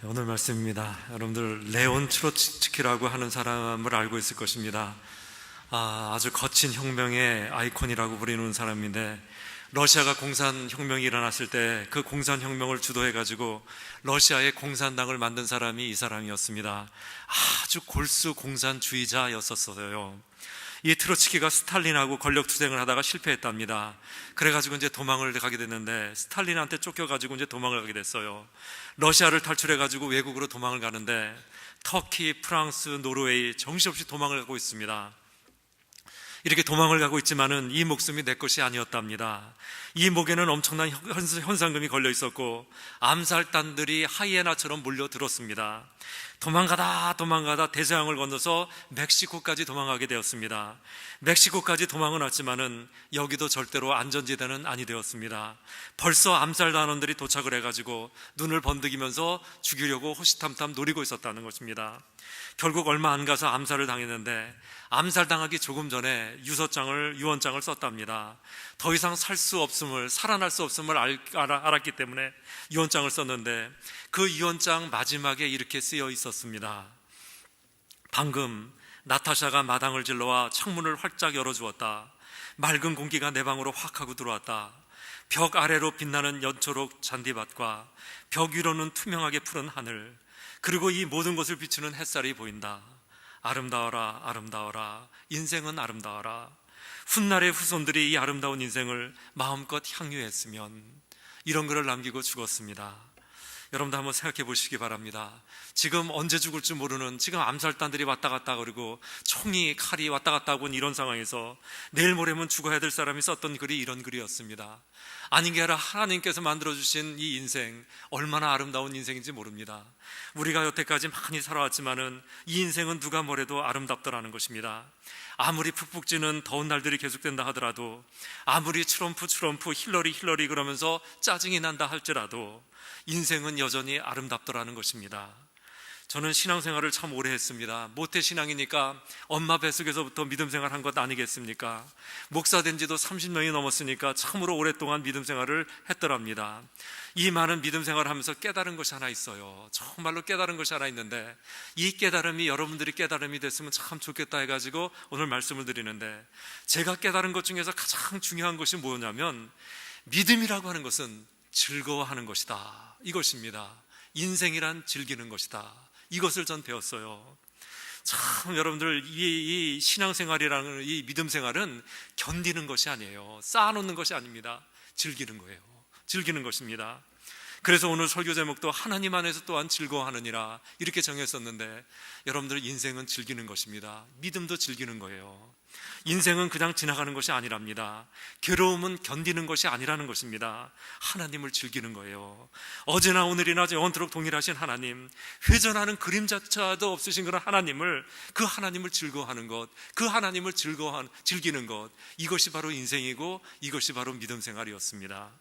오늘 말씀입니다. 여러분들 레온 트로츠키라고 하는 사람을 알고 있을 것입니다. 아주 거친 혁명의 아이콘이라고 부르는 사람인데, 러시아가 공산혁명이 일어났을 때 그 공산혁명을 주도해가지고 러시아의 공산당을 만든 사람이 이 사람이었습니다. 아주 골수 공산주의자였었어요. 이 트로츠키가 스탈린하고 권력투쟁을 하다가 실패했답니다. 그래가지고 이제 도망을 가게 됐는데, 스탈린한테 쫓겨가지고 이제 도망을 가게 됐어요. 러시아를 탈출해가지고 외국으로 도망을 가는데, 터키, 프랑스, 노르웨이 정신없이 도망을 가고 있습니다. 이렇게 도망을 가고 있지만은 이 목숨이 내 것이 아니었답니다. 이 목에는 엄청난 현상금이 걸려 있었고, 암살단들이 하이에나처럼 몰려들었습니다. 도망가다 대서양을 건너서 멕시코까지 도망가게 되었습니다. 멕시코까지 도망은 왔지만은 여기도 절대로 안전지대는 아니 되었습니다. 벌써 암살단원들이 도착을 해가지고 눈을 번득이면서 죽이려고 호시탐탐 노리고 있었다는 것입니다. 결국 얼마 안 가서 암살을 당했는데, 암살당하기 조금 전에 유언장을 썼답니다. 더 이상 살아날 수 없음을 알았기 때문에 유언장을 썼는데, 그 유언장 마지막에 이렇게 쓰여 있었습니다. 방금 나타샤가 마당을 질러와 창문을 활짝 열어주었다. 맑은 공기가 내 방으로 확 하고 들어왔다. 벽 아래로 빛나는 연초록 잔디밭과 벽 위로는 투명하게 푸른 하늘, 그리고 이 모든 것을 비추는 햇살이 보인다. 아름다워라, 아름다워라. 인생은 아름다워라. 훗날의 후손들이 이 아름다운 인생을 마음껏 향유했으면. 이런 글을 남기고 죽었습니다. 여러분도 한번 생각해 보시기 바랍니다. 지금 언제 죽을지 모르는, 지금 암살단들이 왔다 갔다 그리고 총이 칼이 왔다 갔다 하고 이런 상황에서 내일 모레면 죽어야 될 사람이 썼던 글이 이런 글이었습니다. 아닌 게 아니라 하나님께서 만들어주신 이 인생, 얼마나 아름다운 인생인지 모릅니다. 우리가 여태까지 많이 살아왔지만은 이 인생은 누가 뭐래도 아름답더라는 것입니다. 아무리 푹푹 찌는 더운 날들이 계속된다 하더라도, 아무리 트럼프 힐러리 그러면서 짜증이 난다 할지라도 인생은 여전히 아름답더라는 것입니다. 저는 신앙생활을 참 오래 했습니다. 모태신앙이니까 엄마 뱃속에서부터 믿음생활 한 것 아니겠습니까? 목사 된 지도 30년이 넘었으니까 참으로 오랫동안 믿음생활을 했더랍니다. 이 많은 믿음생활을 하면서 깨달은 것이 하나 있어요. 정말로 깨달은 것이 하나 있는데, 이 깨달음이 여러분들이 깨달음이 됐으면 참 좋겠다 해가지고 오늘 말씀을 드리는데, 제가 깨달은 것 중에서 가장 중요한 것이 뭐냐면, 믿음이라고 하는 것은 즐거워하는 것이다, 이것입니다. 인생이란 즐기는 것이다, 이것을 전 배웠어요. 참 여러분들, 이 신앙생활이라는 이 믿음생활은 견디는 것이 아니에요. 쌓아놓는 것이 아닙니다. 즐기는 거예요. 즐기는 것입니다. 그래서 오늘 설교 제목도 하나님 안에서 또한 즐거워하느니라 이렇게 정했었는데, 여러분들 인생은 즐기는 것입니다. 믿음도 즐기는 거예요. 인생은 그냥 지나가는 것이 아니랍니다. 괴로움은 견디는 것이 아니라는 것입니다. 하나님을 즐기는 거예요. 어제나 오늘이나 영원토록 동일하신 하나님, 회전하는 그림자차도 없으신 그런 하나님을, 그 하나님을 즐거워하는 것, 그 하나님을 즐기는 것, 이것이 바로 인생이고 이것이 바로 믿음 생활이었습니다.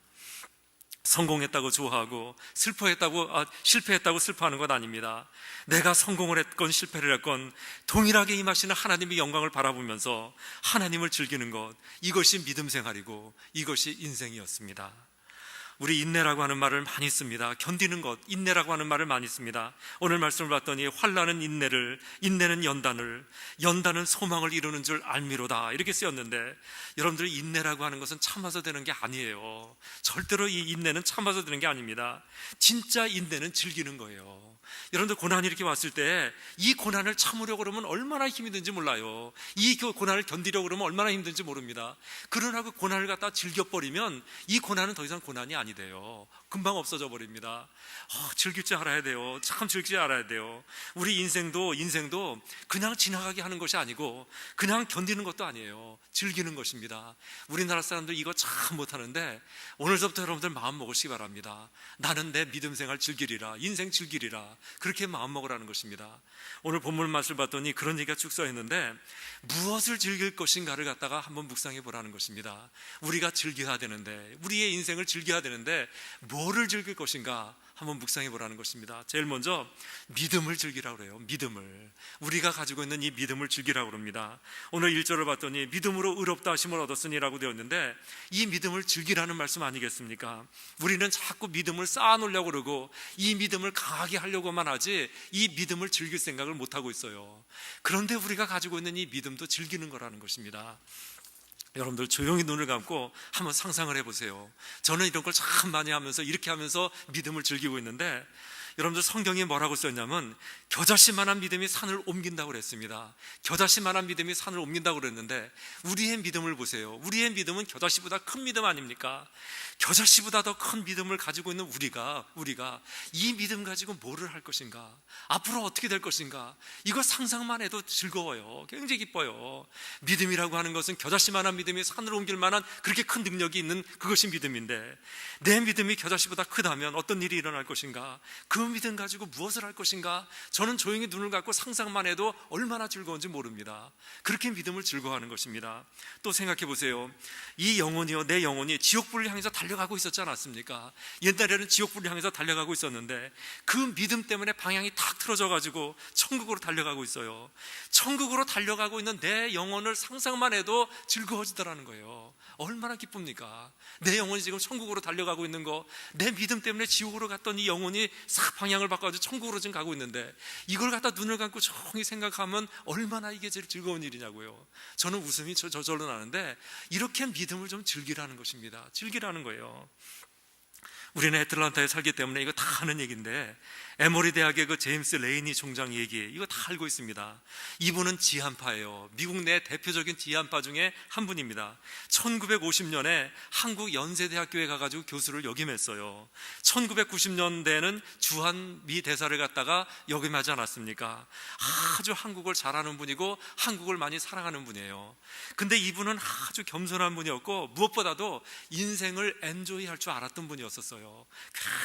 성공했다고 좋아하고 실패했다고 슬퍼하는 것 아닙니다. 내가 성공을 했건 실패를 했건 동일하게 임하시는 하나님의 영광을 바라보면서 하나님을 즐기는 것, 이것이 믿음 생활이고 이것이 인생이었습니다. 우리 인내라고 하는 말을 많이 씁니다. 견디는 것, 인내라고 하는 말을 많이 씁니다. 오늘 말씀을 봤더니 환난은 인내를, 인내는 연단을, 연단은 소망을 이루는 줄 알미로다, 이렇게 쓰였는데, 여러분들 인내라고 하는 것은 참아서 되는 게 아니에요. 절대로 이 인내는 참아서 되는 게 아닙니다. 진짜 인내는 즐기는 거예요. 여러분들 고난이 이렇게 왔을 때 이 고난을 참으려고 그러면 얼마나 힘이 든지 몰라요. 이 고난을 견디려고 그러면 얼마나 힘든지 모릅니다. 그러나 그 고난을 갖다 즐겨버리면 이 고난은 더 이상 고난이 아니 돼요. 금방 없어져 버립니다. 즐길 줄 알아야 돼요. 참 즐길 줄 알아야 돼요. 우리 인생도 그냥 지나가게 하는 것이 아니고 그냥 견디는 것도 아니에요. 즐기는 것입니다. 우리나라 사람들 이거 참 못하는데, 오늘부터 여러분들 마음 먹으시기 바랍니다. 나는 내 믿음 생활 즐기리라, 인생 즐기리라, 그렇게 마음 먹으라는 것입니다. 오늘 본문 말씀을 봤더니 그런 얘기가 쭉 써 있는데, 무엇을 즐길 것인가를 갖다가 한번 묵상해 보라는 것입니다. 우리가 즐겨야 되는데, 우리의 인생을 즐겨야 되는데 뭐를 즐길 것인가 한번 묵상해 보라는 것입니다. 제일 먼저 믿음을 즐기라고 그래요. 믿음을, 우리가 가지고 있는 이 믿음을 즐기라고 그럽니다. 오늘 1절을 봤더니 믿음으로 의롭다 하심을 얻었으니라고 되어 있는데, 이 믿음을 즐기라는 말씀 아니겠습니까? 우리는 자꾸 믿음을 쌓아놓으려고 그러고 이 믿음을 강하게 하려고만 하지 이 믿음을 즐길 생각을 못하고 있어요. 그런데 우리가 가지고 있는 이 믿음도 즐기는 거라는 것입니다. 여러분들 조용히 눈을 감고 한번 상상을 해보세요. 저는 이런 걸 참 많이 하면서 이렇게 하면서 믿음을 즐기고 있는데, 여러분들 성경에 뭐라고 썼냐면 겨자씨만한 믿음이 산을 옮긴다고 그랬습니다. 겨자씨만한 믿음이 산을 옮긴다고 그랬는데, 우리의 믿음을 보세요. 우리의 믿음은 겨자씨보다 큰 믿음 아닙니까? 겨자씨보다 더 큰 믿음을 가지고 있는 우리가 이 믿음 가지고 뭐를 할 것인가, 앞으로 어떻게 될 것인가, 이거 상상만 해도 즐거워요. 굉장히 기뻐요. 믿음이라고 하는 것은 겨자씨만한 믿음이 산을 옮길 만한 그렇게 큰 능력이 있는 그것이 믿음인데, 내 믿음이 겨자씨보다 크다면 어떤 일이 일어날 것인가, 그 믿음 가지고 무엇을 할 것인가, 저는 조용히 눈을 감고 상상만 해도 얼마나 즐거운지 모릅니다. 그렇게 믿음을 즐거워하는 것입니다. 또 생각해 보세요. 이 영혼이요, 내 영혼이 지옥불을 향해서 달려가고 있었지 않았습니까? 옛날에는 지옥불을 향해서 달려가고 있었는데 그 믿음 때문에 방향이 탁 틀어져 가지고 천국으로 달려가고 있어요. 천국으로 달려가고 있는 내 영혼을 상상만 해도 즐거워지더라는 거예요. 얼마나 기쁩니까? 내 영혼이 지금 천국으로 달려가고 있는 거, 내 믿음 때문에 지옥으로 갔던 이 영혼이 싹 방향을 바꿔가지고 천국으로 지금 가고 있는데, 이걸 갖다 눈을 감고 조용히 생각하면 얼마나 이게 제일 즐거운 일이냐고요. 저는 웃음이 저절로 나는데, 이렇게 믿음을 좀 즐기라는 것입니다. 즐기라는 거예요. 우리는 애틀란타에 살기 때문에 이거 다 아는 얘기인데, 에모리 대학의 그 제임스 레이니 총장 얘기, 이거 다 알고 있습니다. 이분은 지한파예요. 미국 내 대표적인 지한파 중에 한 분입니다. 1950년에 한국 연세대학교에 가가지고 교수를 역임했어요. 1990년대에는 주한 미 대사를 갖다가 역임하지 않았습니까? 아주 한국을 잘하는 분이고 한국을 많이 사랑하는 분이에요. 근데 이분은 아주 겸손한 분이었고, 무엇보다도 인생을 엔조이 할 줄 알았던 분이었어요.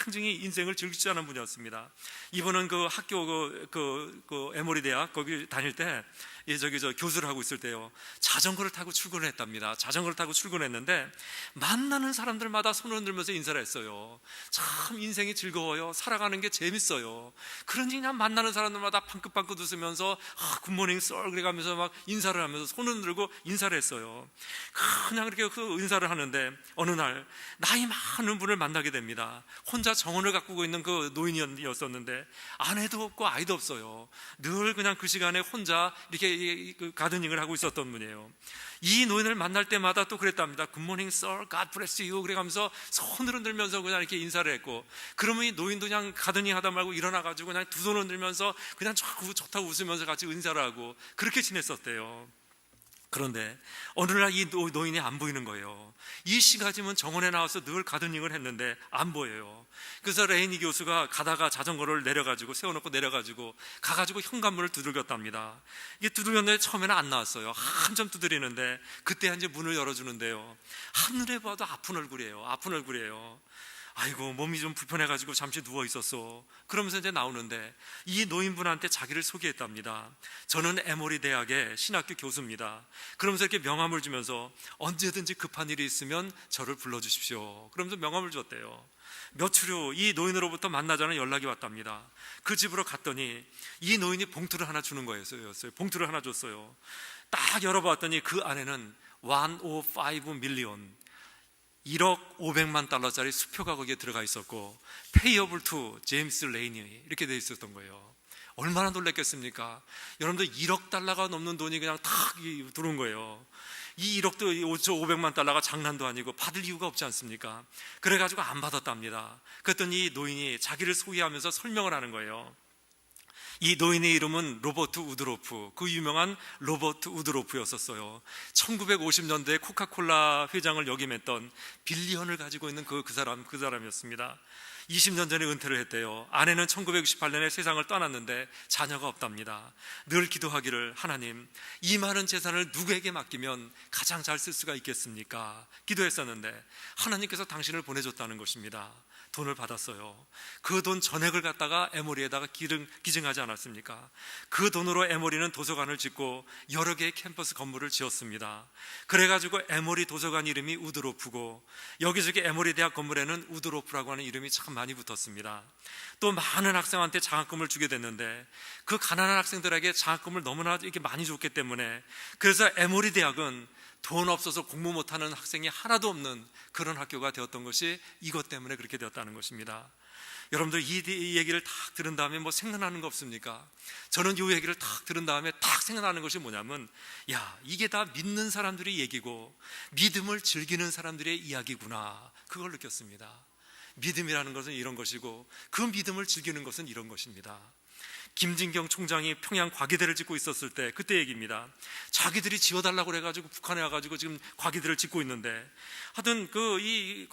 굉장히 인생을 즐길 줄 아는 분이었습니다. 이분은 그 학교 그 에모리 대학 거기 다닐 때 저 교수를 하고 있을 때요, 자전거를 타고 출근을 했답니다. 자전거를 타고 출근했는데 만나는 사람들마다 손을 흔들면서 인사를 했어요. 참 인생이 즐거워요. 살아가는 게 재밌어요. 그런지 그냥 만나는 사람들마다 방긋방긋 웃으면서 굿모닝 썰 그래가면서 막 인사를 하면서 손을 흔들고 인사를 했어요. 그냥 그렇게 그 인사를 하는데 어느 날 나이 많은 분을 만나게 됩니다. 혼자 정원을 가꾸고 있는 그 노인이었었는데 아내도 없고 아이도 없어요. 늘 그냥 그 시간에 혼자 이렇게 가드닝을 하고 있었던 분이에요. 이 노인을 만날 때마다 또 그랬답니다. 굿모닝 sir, God bless you 그래가면서 손을 흔들면서 그냥 이렇게 인사를 했고, 그러면 이 노인도 그냥 가드닝 하다 말고 일어나가지고 그냥 두 손을 흔들면서 그냥 좋다고 웃으면서 같이 인사를 하고 그렇게 지냈었대요. 그런데 어느 날 이 노인이 안 보이는 거예요. 이 시간이면 정원에 나와서 늘 가드닝을 했는데 안 보여요. 그래서 레이니 교수가 가다가 자전거를 내려가지고 세워놓고 내려가지고 가가지고 현관문을 두들겼답니다. 이게 두들겼는데 처음에는 안 나왔어요. 한참 두드리는데 그때 이제 문을 열어주는데요, 하늘에 봐도 아픈 얼굴이에요. 아이고 몸이 좀 불편해가지고 잠시 누워 있었어. 그러면서 이제 나오는데 이 노인분한테 자기를 소개했답니다. 저는 에모리 대학의 신학교 교수입니다. 그러면서 이렇게 명함을 주면서 언제든지 급한 일이 있으면 저를 불러주십시오. 그러면서 명함을 줬대요. 며칠 후 이 노인으로부터 만나자는 연락이 왔답니다. 그 집으로 갔더니 이 노인이 봉투를 하나 주는 거였어요. 봉투를 하나 줬어요. 딱 열어봤더니 그 안에는 105 밀리언 1억 500만 달러짜리 수표가 거기에 들어가 있었고, Payable to 제임스 레이니 이렇게 돼 있었던 거예요. 얼마나 놀랐겠습니까? 여러분들 1억 달러가 넘는 돈이 그냥 탁 들어온 거예요. 이 1억도 500만 달러가 장난도 아니고 받을 이유가 없지 않습니까? 그래가지고 안 받았답니다. 그랬더니 이 노인이 자기를 소개하면서 설명을 하는 거예요. 이 노인의 이름은 로버트 우드로프, 그 유명한 로버트 우드로프였었어요. 1950년대에 코카콜라 회장을 역임했던 빌리언을 가지고 있는 그 사람이었습니다. 20년 전에 은퇴를 했대요. 아내는 1968년에 세상을 떠났는데 자녀가 없답니다. 늘 기도하기를, 하나님, 이 많은 재산을 누구에게 맡기면 가장 잘 쓸 수가 있겠습니까? 기도했었는데 하나님께서 당신을 보내줬다는 것입니다. 돈을 받았어요. 그 돈 전액을 갖다가 에모리에다가 기증하지 않았습니까? 그 돈으로 에모리는 도서관을 짓고 여러 개의 캠퍼스 건물을 지었습니다. 그래가지고 에모리 도서관 이름이 우드로프고, 여기저기 에모리 대학 건물에는 우드로프라고 하는 이름이 참 많이 붙었습니다. 또 많은 학생한테 장학금을 주게 됐는데, 그 가난한 학생들에게 장학금을 너무나 이렇게 많이 줬기 때문에, 그래서 에모리 대학은 돈 없어서 공부 못하는 학생이 하나도 없는 그런 학교가 되었던 것이 이것 때문에 그렇게 되었다는 것입니다. 여러분들 이 얘기를 딱 들은 다음에 뭐 생각나는 거 없습니까? 저는 이 얘기를 딱 들은 다음에 딱 생각나는 것이 뭐냐면, 야, 이게 다 믿는 사람들의 얘기고 믿음을 즐기는 사람들의 이야기구나, 그걸 느꼈습니다. 믿음이라는 것은 이런 것이고 그 믿음을 즐기는 것은 이런 것입니다. 김진경 총장이 평양 과기대를 짓고 있었을 때 그때 얘기입니다. 자기들이 지어달라고 그래가지고 북한에 와가지고 지금 과기대를 짓고 있는데, 하여튼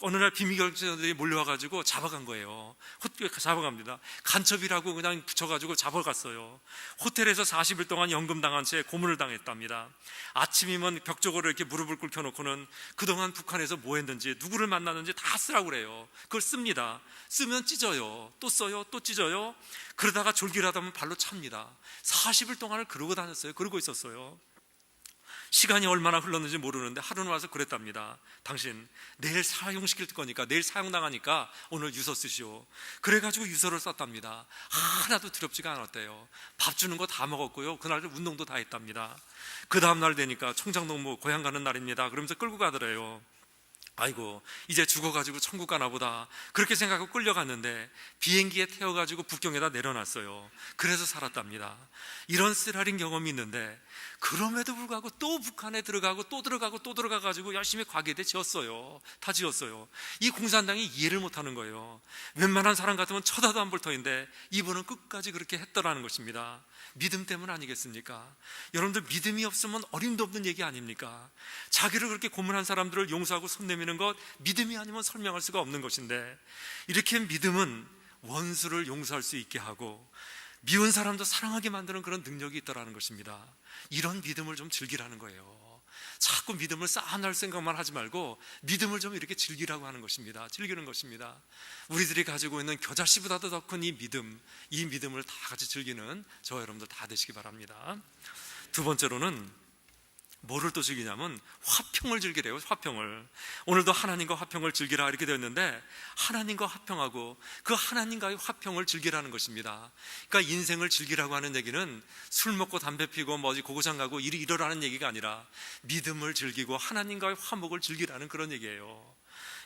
어느 날 비밀경찰들이 몰려와가지고 잡아간 거예요. 잡아갑니다. 간첩이라고 그냥 붙여가지고 잡아갔어요. 호텔에서 40일 동안 연금당한 채 고문을 당했답니다. 아침이면 벽 쪽으로 이렇게 무릎을 꿇혀놓고는 그동안 북한에서 뭐 했는지, 누구를 만났는지 다 쓰라고 그래요. 그걸 씁니다. 쓰면 찢어요. 또 써요. 또 찢어요. 그러다가 졸기라도 하면 발로 찹니다. 40일 동안을 그러고 다녔어요. 그러고 있었어요. 시간이 얼마나 흘렀는지 모르는데 하루는 와서 그랬답니다. 당신 내일 사용시킬 거니까, 내일 사용당하니까 오늘 유서 쓰시오. 그래가지고 유서를 썼답니다. 하나도 두렵지가 않았대요. 밥 주는 거 다 먹었고요, 그날 운동도 다 했답니다. 그 다음날 되니까 총장도 뭐 고향 가는 날입니다 그러면서 끌고 가더래요. 아이고, 이제 죽어가지고 천국 가나 보다, 그렇게 생각하고 끌려갔는데 비행기에 태워가지고 북경에다 내려놨어요. 그래서 살았답니다. 이런 쓰라린 경험이 있는데, 그럼에도 불구하고 또 북한에 들어가고 또 들어가고 또 들어가가지고 열심히 과기대 지었어요. 다 지었어요. 이 공산당이 이해를 못하는 거예요. 웬만한 사람 같으면 쳐다도 안 볼 터인데 이분은 끝까지 그렇게 했더라는 것입니다. 믿음 때문 아니겠습니까? 여러분들, 믿음이 없으면 어림도 없는 얘기 아닙니까? 자기를 그렇게 고문한 사람들을 용서하고 손 내미는 것, 믿음이 아니면 설명할 수가 없는 것인데, 이렇게 믿음은 원수를 용서할 수 있게 하고 미운 사람도 사랑하게 만드는 그런 능력이 있다는 것입니다. 이런 믿음을 좀 즐기라는 거예요. 자꾸 믿음을 쌓아놓을 생각만 하지 말고 믿음을 좀 이렇게 즐기라고 하는 것입니다. 즐기는 것입니다. 우리들이 가지고 있는 겨자씨보다도 더 큰 이 믿음을 다 같이 즐기는 저 여러분들 다 되시기 바랍니다. 두 번째로는 뭐를 또 즐기냐면 화평을 즐기래요. 화평을. 오늘도 하나님과 화평을 즐기라 이렇게 되었는데, 하나님과 화평하고 그 하나님과의 화평을 즐기라는 것입니다. 그러니까 인생을 즐기라고 하는 얘기는 술 먹고 담배 피고 뭐지 고고장 가고 이러라는 얘기가 아니라 믿음을 즐기고 하나님과의 화목을 즐기라는 그런 얘기예요.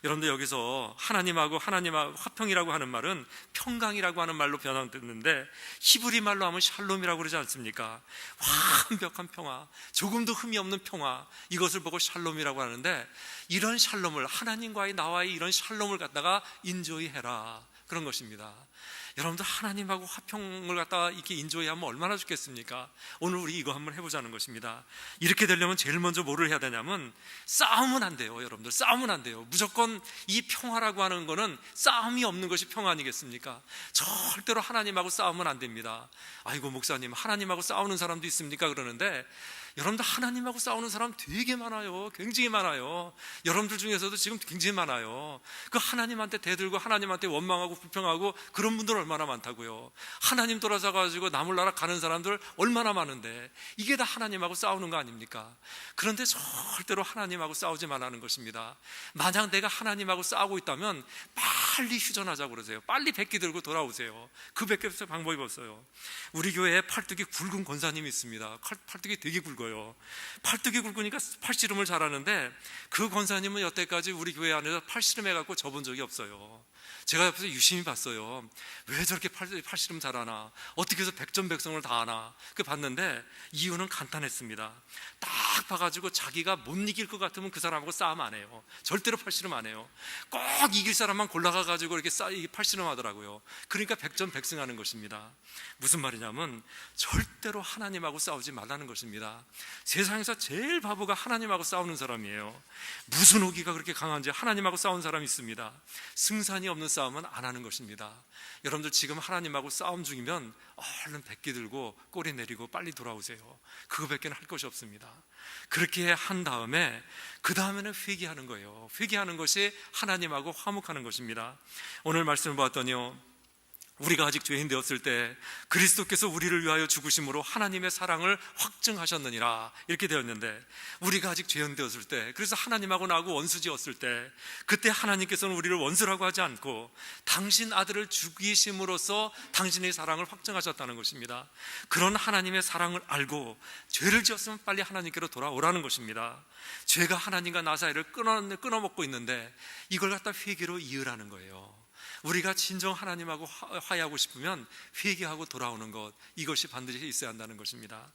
여러분들, 여기서 하나님하고 화평이라고 하는 말은 평강이라고 하는 말로 변형됐는데, 히브리 말로 하면 샬롬이라고 그러지 않습니까? 완벽한 평화, 조금도 흠이 없는 평화, 이것을 보고 샬롬이라고 하는데, 이런 샬롬을, 하나님과의 나와의 이런 샬롬을 갖다가 인조이 해라, 그런 것입니다. 여러분들, 하나님하고 화평을 갖다가 이렇게 인조이하면 얼마나 좋겠습니까? 오늘 우리 이거 한번 해보자는 것입니다. 이렇게 되려면 제일 먼저 뭐를 해야 되냐면, 싸우면 안 돼요. 여러분들, 싸우면 안 돼요. 무조건 이 평화라고 하는 거는 싸움이 없는 것이 평화 아니겠습니까? 절대로 하나님하고 싸우면 안 됩니다. 아이고, 목사님, 하나님하고 싸우는 사람도 있습니까? 그러는데, 여러분들, 하나님하고 싸우는 사람 되게 많아요. 굉장히 많아요. 여러분들 중에서도 지금 굉장히 많아요. 그 하나님한테 대들고 하나님한테 원망하고 불평하고 그런 분들 얼마나 많다고요. 하나님 돌아서가지고 남을 나라 가는 사람들 얼마나 많은데, 이게 다 하나님하고 싸우는 거 아닙니까? 그런데 절대로 하나님하고 싸우지 말라는 것입니다. 만약 내가 하나님하고 싸우고 있다면 빨리 휴전하자고 그러세요. 빨리 백기 들고 돌아오세요. 그 백기 방법이 없어요. 우리 교회에 팔뚝이 굵은 권사님이 있습니다. 팔뚝이 되게 굵어요. 팔뚝이 굵으니까 팔씨름을 잘하는데, 그 권사님은 여태까지 우리 교회 안에서 팔씨름 해갖고 져본 적이 없어요. 제가 옆에서 유심히 봤어요. 왜 저렇게 팔씨름 잘하나, 어떻게 해서 백전백승을 다 하나. 그 봤는데 이유는 간단했습니다. 딱 봐가지고 자기가 못 이길 것 같으면 그 사람하고 싸움 안 해요. 절대로 팔씨름 안 해요. 꼭 이길 사람만 골라가가지고 이렇게 팔씨름 하더라고요. 그러니까 백전백승하는 것입니다. 무슨 말이냐면, 절대로 하나님하고 싸우지 말라는 것입니다. 세상에서 제일 바보가 하나님하고 싸우는 사람이에요. 무슨 오기가 그렇게 강한지 하나님하고 싸운 사람이 있습니다. 승산이 없는 싸움은 안 하는 것입니다. 여러분들 지금 하나님하고 싸움 중이면 얼른 백기 들고 꼬리 내리고 빨리 돌아오세요. 그거밖에 할 것이 없습니다. 그렇게 한 다음에 그 다음에는 회개하는 거예요. 회개하는 것이 하나님하고 화목하는 것입니다. 오늘 말씀을 봤더니요, 우리가 아직 죄인 되었을 때 그리스도께서 우리를 위하여 죽으심으로 하나님의 사랑을 확증하셨느니라, 이렇게 되었는데, 우리가 아직 죄인 되었을 때, 그래서 하나님하고 나하고 원수지었을 때, 그때 하나님께서는 우리를 원수라고 하지 않고 당신 아들을 죽이심으로써 당신의 사랑을 확증하셨다는 것입니다. 그런 하나님의 사랑을 알고 죄를 지었으면 빨리 하나님께로 돌아오라는 것입니다. 죄가 하나님과 나 사이를 끊어먹고 있는데 이걸 갖다 회개로 이으라는 거예요. 우리가 진정 하나님하고 화해하고 싶으면 회개하고 돌아오는 것, 이것이 반드시 있어야 한다는 것입니다.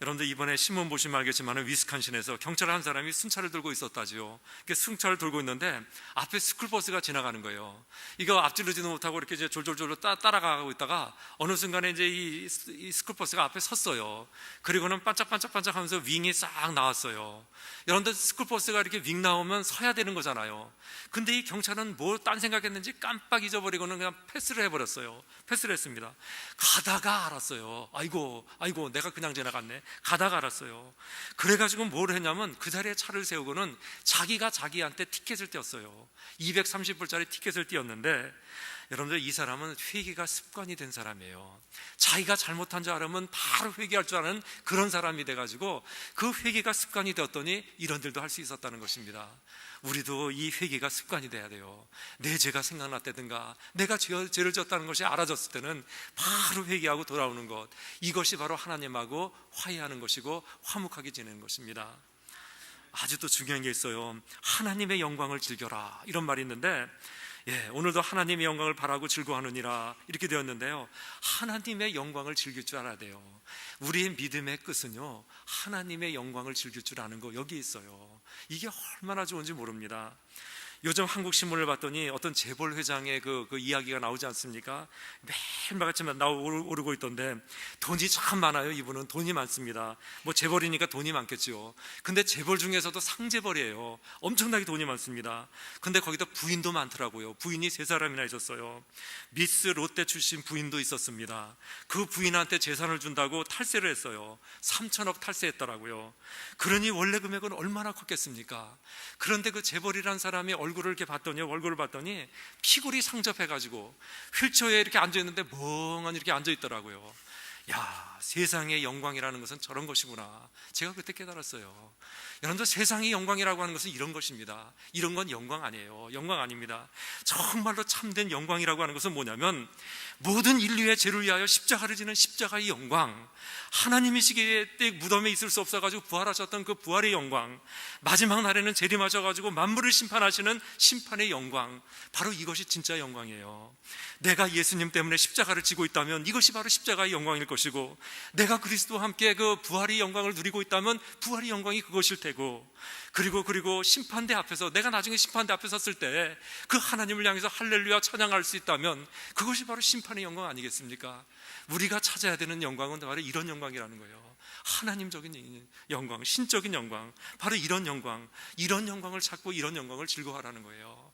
여러분들 이번에 신문 보시면 알겠지만 위스콘신에서 경찰 한 사람이 순찰을 들고 있었다지요. 순찰을 들고 있는데 앞에 스쿨버스가 지나가는 거예요. 이거 앞질르지도 못하고 이렇게 이제 졸졸졸 따라가고 있다가 어느 순간에 이제 이 스쿨버스가 앞에 섰어요. 그리고는 반짝반짝반짝 하면서 윙이 싹 나왔어요. 여러분들 스쿨버스가 이렇게 윙 나오면 서야 되는 거잖아요. 근데 이 경찰은 뭘 딴 생각했는지 깜빡 잊어버리고는 그냥 패스를 해버렸어요. 패스를 했습니다. 가다가 알았어요. 아이고 내가 그냥 지나갔네. 가다가 알았어요. 그래가지고 뭘 했냐면 그 자리에 차를 세우고는 자기가 자기한테 티켓을 떼었어요. 230불짜리 티켓을 떼었는데, 여러분들 이 사람은 회개가 습관이 된 사람이에요. 자기가 잘못한 줄 알으면 바로 회개할 줄 아는 그런 사람이 돼가지고 그 회개가 습관이 되었더니 이런 일도 할 수 있었다는 것입니다. 우리도 이 회개가 습관이 돼야 돼요. 내 죄가 생각났다든가 내가 죄를 졌다는 것이 알아졌을 때는 바로 회개하고 돌아오는 것, 이것이 바로 하나님하고 화해하는 것이고 화목하게 지내는 것입니다. 아주 또 중요한 게 있어요. 하나님의 영광을 즐겨라, 이런 말이 있는데, 오늘도 하나님의 영광을 바라고 즐거워하느니라, 이렇게 되었는데요, 하나님의 영광을 즐길 줄 알아야 돼요. 우리의 믿음의 끝은요, 하나님의 영광을 즐길 줄 아는 거, 여기 있어요. 이게 얼마나 좋은지 모릅니다. 요즘 한국 신문을 봤더니 어떤 재벌 회장의 그 이야기가 나오지 않습니까? 매일같이 오르고 있던데, 돈이 참 많아요. 이분은 돈이 많습니다. 뭐 재벌이니까 돈이 많겠죠. 근데 재벌 중에서도 상재벌이에요. 엄청나게 돈이 많습니다. 근데 거기다 부인도 많더라고요. 부인이 3사람이나 있었어요. 미스 롯데 출신 부인도 있었습니다. 그 부인한테 재산을 준다고 탈세를 했어요. 3천억 탈세했더라고요. 그러니 원래 금액은 얼마나 컸겠습니까? 그런데 그 재벌이란 사람이 얼굴을 봤더니 피골이 상접해가지고 휠체어에 이렇게 앉아있는데 멍하니 이렇게 앉아있더라고요. 야, 세상의 영광이라는 것은 저런 것이구나, 제가 그때 깨달았어요. 여러분들, 세상의 영광이라고 하는 것은 이런 것입니다. 이런 건 영광 아니에요. 영광 아닙니다. 정말로 참된 영광이라고 하는 것은 뭐냐면, 모든 인류의 죄를 위하여 십자가를 지는 십자가의 영광, 하나님이시기에 때 무덤에 있을 수 없어가지고 부활하셨던 그 부활의 영광, 마지막 날에는 재림하셔가지고 만물을 심판하시는 심판의 영광, 바로 이것이 진짜 영광이에요. 내가 예수님 때문에 십자가를 지고 있다면 이것이 바로 십자가의 영광일 것이고, 내가 그리스도와 함께 그 부활의 영광을 누리고 있다면 부활의 영광이 그것일 테고, 그리고 심판대 앞에서, 내가 나중에 심판대 앞에 섰을 때 그 하나님을 향해서 할렐루야 찬양할 수 있다면 그것이 바로 심판의 영광 아니겠습니까? 우리가 찾아야 되는 영광은 바로 이런 영광이라는 거예요. 하나님적인 영광, 신적인 영광, 바로 이런 영광을 찾고 이런 영광을 즐거워하라는 거예요.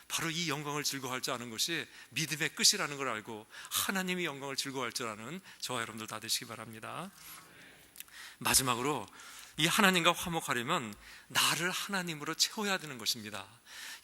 바로 이 영광을 즐거워할 줄 아는 것이 믿음의 끝이라는 걸 알고 하나님의 영광을 즐거워할 줄 아는 저와 여러분들 다 되시기 바랍니다. 마지막으로, 이 하나님과 화목하려면 나를 하나님으로 채워야 되는 것입니다.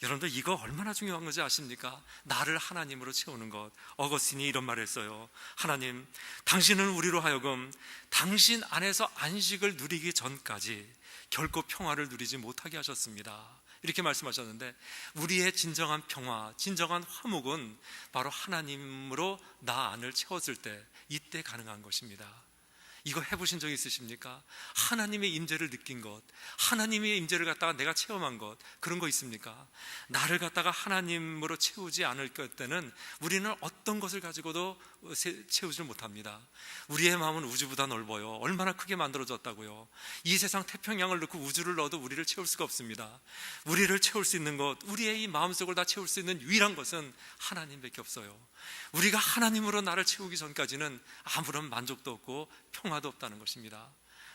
여러분들, 이거 얼마나 중요한 건지 아십니까? 나를 하나님으로 채우는 것. 어거스틴이 이런 말을 했어요. 하나님, 당신은 우리로 하여금 당신 안에서 안식을 누리기 전까지 결코 평화를 누리지 못하게 하셨습니다, 이렇게 말씀하셨는데, 우리의 진정한 평화, 진정한 화목은 바로 하나님으로 나 안을 채웠을 때, 이때 가능한 것입니다. 이거 해보신 적 있으십니까? 하나님의 임재를 느낀 것, 하나님의 임재를 갖다가 내가 체험한 것, 그런 거 있습니까? 나를 갖다가 하나님으로 채우지 않을 때는 우리는 어떤 것을 가지고도 채우지 못합니다. 우리의 마음은 우주보다 넓어요. 얼마나 크게 만들어졌다고요. 이 세상 태평양을 넣고 우주를 넣어도 우리를 채울 수가 없습니다. 우리를 채울 수 있는 것, 우리의 이 마음속을 다 채울 수 있는 유일한 것은 하나님밖에 없어요. 우리가 하나님으로 나를 채우기 전까지는 아무런 만족도 없고 평화도 없다는 것입니다.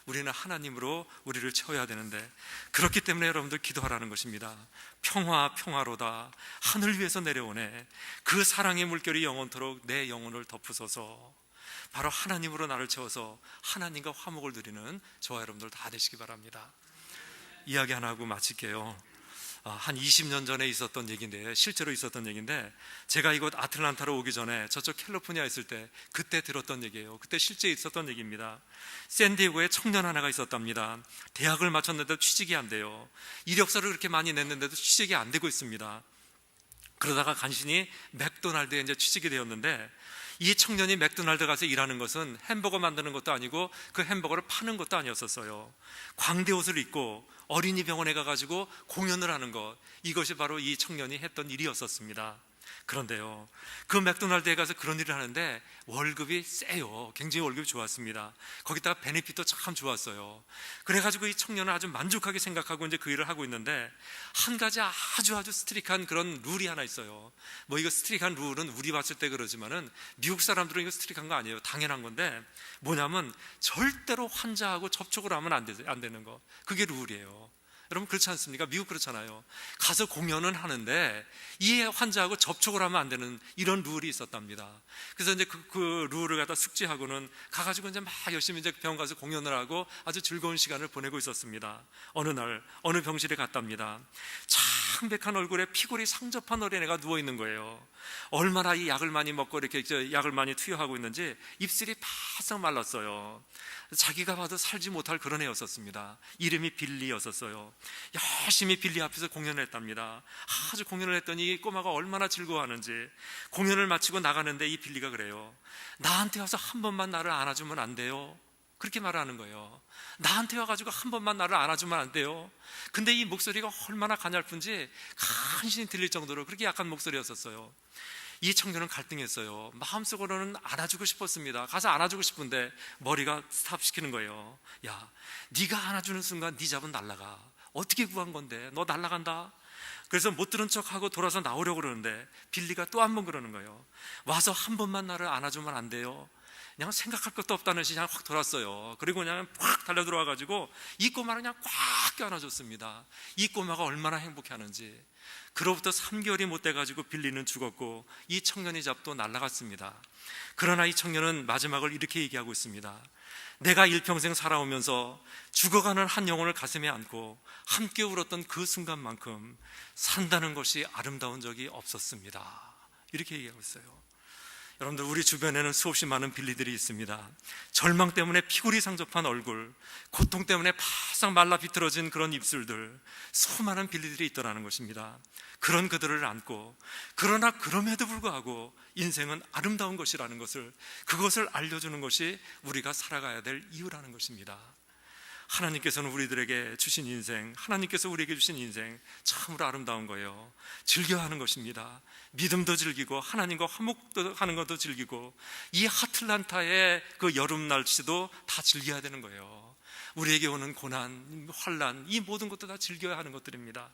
우리는 하나님으로 우리를 채워야 되는데, 그렇기 때문에 여러분들 기도하라는 것입니다. 평화 평화로다, 하늘 위에서 내려오네, 그 사랑의 물결이 영원토록 내 영혼을 덮으소서. 바로 하나님으로 나를 채워서 하나님과 화목을 누리는 저와 여러분들 다 되시기 바랍니다. 이야기 하나 하고 마칠게요. 한 20년 전에 있었던 얘기인데, 실제로 있었던 얘기인데, 제가 이곳 아틀란타로 오기 전에 저쪽 캘리포니아에 있을 때 그때 들었던 얘기예요. 그때 실제 있었던 얘기입니다. 샌디에고에 청년 하나가 있었답니다. 대학을 마쳤는데도 취직이 안 돼요. 이력서를 그렇게 많이 냈는데도 취직이 안 되고 있습니다. 그러다가 간신히 맥도날드에 이제 취직이 되었는데, 이 청년이 맥도날드 가서 일하는 것은 햄버거 만드는 것도 아니고 그 햄버거를 파는 것도 아니었었어요. 광대 옷을 입고 어린이 병원에 가가지고 공연을 하는 것, 이것이 바로 이 청년이 했던 일이었었습니다. 그런데요, 그 맥도날드에 가서 그런 일을 하는데 월급이 세요. 굉장히 월급이 좋았습니다. 거기다가 베네핏도 참 좋았어요. 그래가지고 이 청년은 아주 만족하게 생각하고 이제 그 일을 하고 있는데, 한 가지 아주 스트릭한 그런 ルール하나 있어요. 뭐 이거 스트릭한 룰은 우리 봤을 때 그러지만은 미국 사람들은 이거 스트릭한 거 아니에요. 당연한 건데, 뭐냐면 절대로 환자하고 접촉을 하면 안 되는 거. 그게 룰이에요. 여러분 그렇지 않습니까? 미국 그렇잖아요. 가서 공연은 하는데 이 환자하고 접촉을 하면 안 되는 이런 룰이 있었답니다. 그래서 이제 그 룰을 갖다 숙지하고는 가가지고 이제 막 열심히 이제 병원 가서 공연을 하고 아주 즐거운 시간을 보내고 있었습니다. 어느 날 어느 병실에 갔답니다. 창백한 얼굴에 피골이 상접한 어린애가 누워 있는 거예요. 얼마나 이 약을 많이 먹고 이렇게 약을 많이 투여하고 있는지 입술이 바싹 말랐어요. 자기가 봐도 살지 못할 그런 애였었습니다. 이름이 빌리였었어요. 열심히 빌리 앞에서 공연을 했답니다. 아주 공연을 했더니 이 꼬마가 얼마나 즐거워하는지. 공연을 마치고 나가는데 이 빌리가 그래요. 나한테 와서 한 번만 나를 안아주면 안 돼요? 그렇게 말하는 거예요. 나한테 와가지고 한 번만 나를 안아주면 안 돼요? 근데 이 목소리가 얼마나 가냘픈지 간신히 들릴 정도로 그렇게 약한 목소리였었어요. 이 청년은 갈등했어요. 마음속으로는 안아주고 싶었습니다. 가서 안아주고 싶은데 머리가 스탑시키는 거예요. 야, 네가 안아주는 순간 네 잡은 날아가. 어떻게 구한 건데? 너 날아간다? 그래서 못 들은 척하고 돌아서 나오려고 그러는데 빌리가 또 한 번 그러는 거예요. 와서 한 번만 나를 안아주면 안 돼요? 그냥 생각할 것도 없다는 듯이 그냥 확 돌았어요. 그리고 그냥 확 달려 들어와가지고 이 꼬마를 그냥 꽉 껴안아줬습니다. 이 꼬마가 얼마나 행복해하는지. 그로부터 3개월이 못 돼가지고 빌리는 죽었고 이 청년의 잡도 날아갔습니다. 그러나 이 청년은 마지막을 이렇게 얘기하고 있습니다. 내가 일평생 살아오면서 죽어가는 한 영혼을 가슴에 안고 함께 울었던 그 순간만큼 산다는 것이 아름다운 적이 없었습니다. 이렇게 얘기하고 있어요. 여러분들, 우리 주변에는 수없이 많은 빌리들이 있습니다. 절망 때문에 피골이 상접한 얼굴, 고통 때문에 바싹 말라 비틀어진 그런 입술들, 수많은 빌리들이 있더라는 것입니다. 그런 그들을 안고, 그러나 그럼에도 불구하고 인생은 아름다운 것이라는 것을, 그것을 알려주는 것이 우리가 살아가야 될 이유라는 것입니다. 하나님께서는 우리들에게 주신 인생, 하나님께서 우리에게 주신 인생 참으로 아름다운 거예요. 즐겨야 하는 것입니다. 믿음도 즐기고 하나님과 화목하는 것도 즐기고 이 아틀란타의 그 여름 날씨도 다 즐겨야 되는 거예요. 우리에게 오는 고난, 환난, 이 모든 것도 다 즐겨야 하는 것들입니다.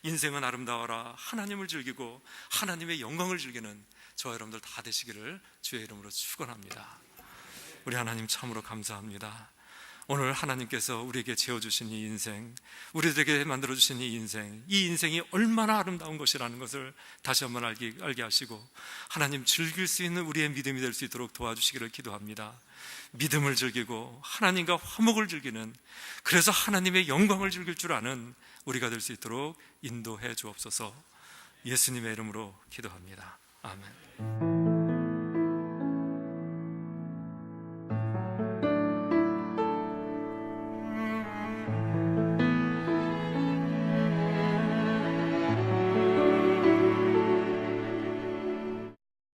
인생은 아름다워라. 하나님을 즐기고 하나님의 영광을 즐기는 저와 여러분들 다 되시기를 주의 이름으로 축원합니다. 우리 하나님 참으로 감사합니다. 오늘 하나님께서 우리에게 지어주신 이 인생, 우리들에게 만들어주신 이 인생이 얼마나 아름다운 것이라는 것을 다시 한번 알게 하시고 하나님 즐길 수 있는 우리의 믿음이 될 수 있도록 도와주시기를 기도합니다. 믿음을 즐기고 하나님과 화목을 즐기는, 그래서 하나님의 영광을 즐길 줄 아는 우리가 될 수 있도록 인도해 주옵소서. 예수님의 이름으로 기도합니다. 아멘.